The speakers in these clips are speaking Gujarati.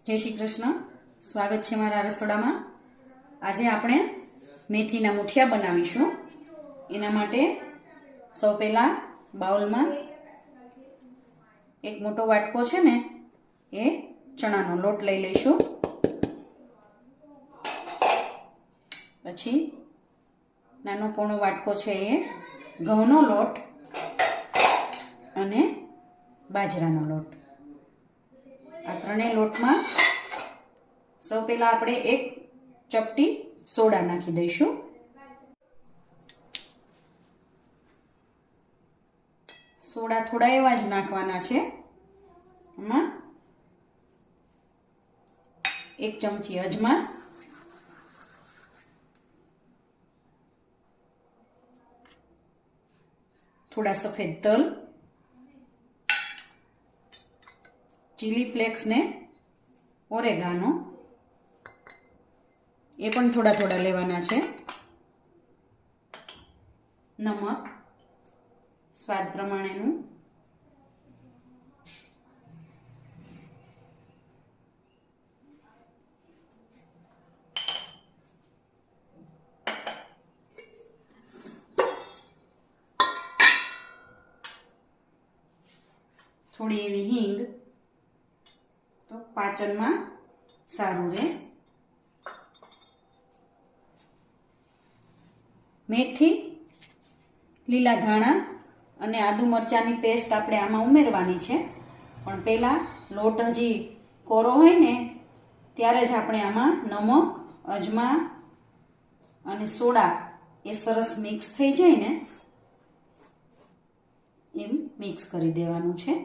જય શ્રી કૃષ્ણ. સ્વાગત છે મારા રસોડામાં. આજે આપણે મેથીના મુઠિયા બનાવીશું. એના માટે સૌ પહેલાં બાઉલમાં એક મોટો વાટકો છે ને એ ચણાનો લોટ લઈ લઈશું. પછી નાનો પોણો વાટકો છે એ ઘઉંનો લોટ અને બાજરાનો લોટ. આ ત્રણેય લોટમાં સૌ પહેલાં આપણે એક ચપટી સોડા નાખી દઈશું. સોડા થોડા એવા જ નાખવાના છે. એમાં એક ચમચી અજમા, થોડા સફેદ તલ, ચીલી ફ્લેક્સ ને ઓરેગાનો એ પણ થોડા થોડા લેવાના છે. નમક સ્વાદ પ્રમાણેનું, થોડી એવી હિંગ તો પાચનમાં સારું રહે. મેથી, લીલા ધાણા અને આદુ મરચાંની પેસ્ટ આપણે આમાં ઉમેરવાની છે. પણ પહેલાં લોટ હજી કોરો હોય ને ત્યારે જ આપણે આમાં નમક, અજમા અને સોડા એ સરસ મિક્સ થઈ જાય ને એમ મિક્સ કરી દેવાનું છે.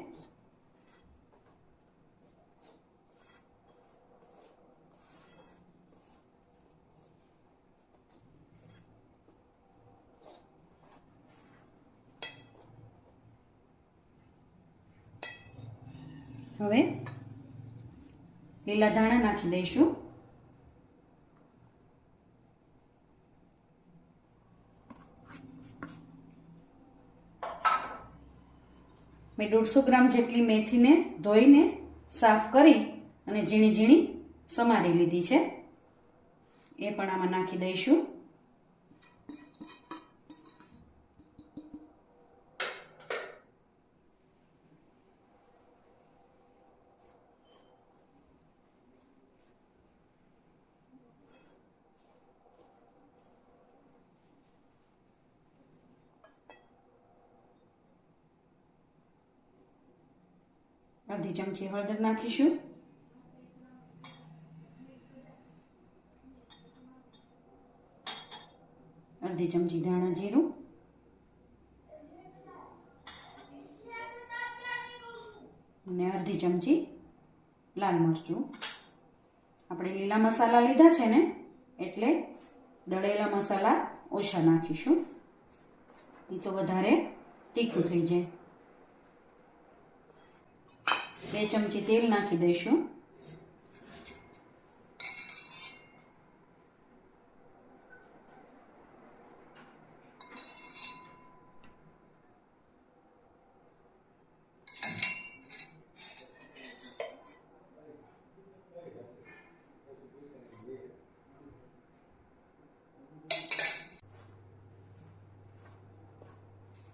હવે લીલા ધાણા નાખી દઈશું. મેં 150 ગ્રામ જેટલી મેથીને ધોઈને સાફ કરી અને ઝીણી ઝીણી સમારી લીધી છે. એ પણ આમાં નાખી દઈશું. અડધી ચમચી હળદર નાખીશું. અડધી ચમચી ધાણા જીરું અને અડધી ચમચી લાલ મરચું. આપણે લીલા મસાલા લીધા છે ને એટલે દળેલા મસાલા ઓછા નાખીશું. એ તો વધારે તીખું થઈ જાય. 2 ચમચી તેલ નાખી દઈશું.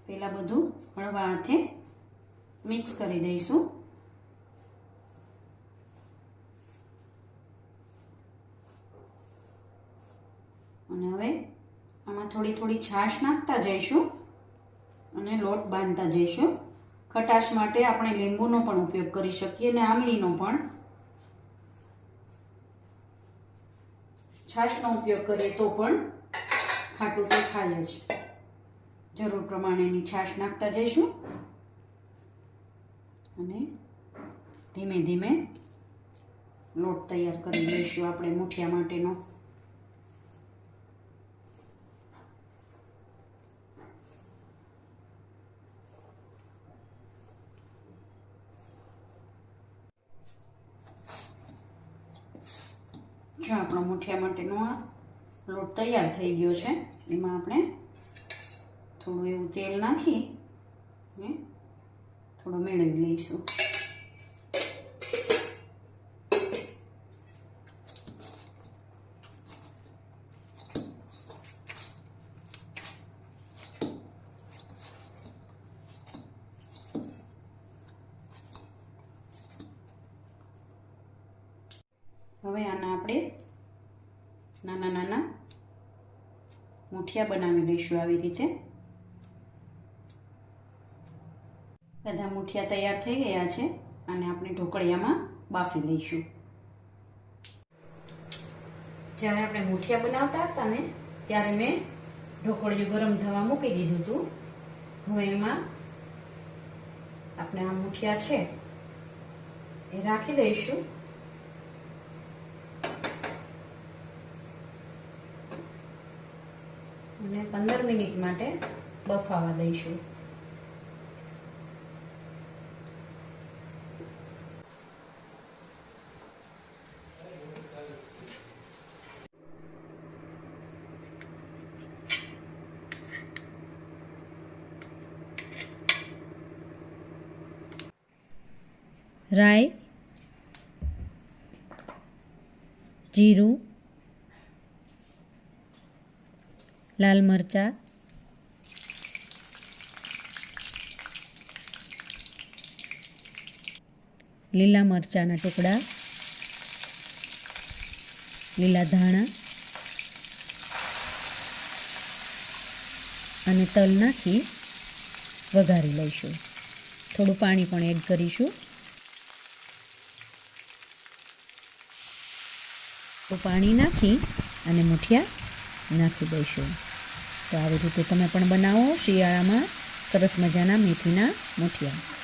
પહેલા બધું હળવા હાથે મિક્સ કરી દઈશું. અને હવે આમાં થોડી થોડી છાશ નાખતા જઈશું અને લોટ બાંધતા જઈશું. ખટાશ માટે આપણે લીંબુનો પણ ઉપયોગ કરી શકીએ અને આમલીનો પણ. છાશનો ઉપયોગ કરીએ તો પણ ખાટું તો થાય જ. જરૂર પ્રમાણેની છાશ નાખતા જઈશું અને ધીમે ધીમે લોટ તૈયાર કરી લઈશું આપણે મુઠિયા માટેનો. જો આપણો મુઠિયા માટેનો આ લોટ તૈયાર થઈ ગયો છે. એમાં આપણે થોડું એવું તેલ નાખી ને થોડો મેળવી લઈશું. હવે આના આપણે નાના નાના મુઠિયા બનાવી લઈશું આવી રીતે. બધા મુઠિયા તૈયાર થઈ ગયા છે અને આપણે ઢોકળિયામાં બાફી લઈશું. જ્યારે આપણે મુઠિયા બનાવતા હતા ને ત્યારે મેં ઢોકળિયું ગરમ થવા મૂકી દીધું હતું. હવે એમાં આપણે આ મુઠિયા છે એ રાખી દઈશું અને 15 મિનિટ માટે બફાવા દઈશું. રાઈ, જીરું, લાલ મરચાં, લીલા મરચાંના ટુકડા, લીલા ધાણા અને તલ નાખી વઘારી લઈશું. થોડું પાણી પણ એડ કરીશું. તો પાણી નાખી અને મુઠિયા નાખી દઈશું. તો આવી રીતે તમે પણ બનાવો શિયાળામાં સરસ મજાના મેથીના મુઠિયા.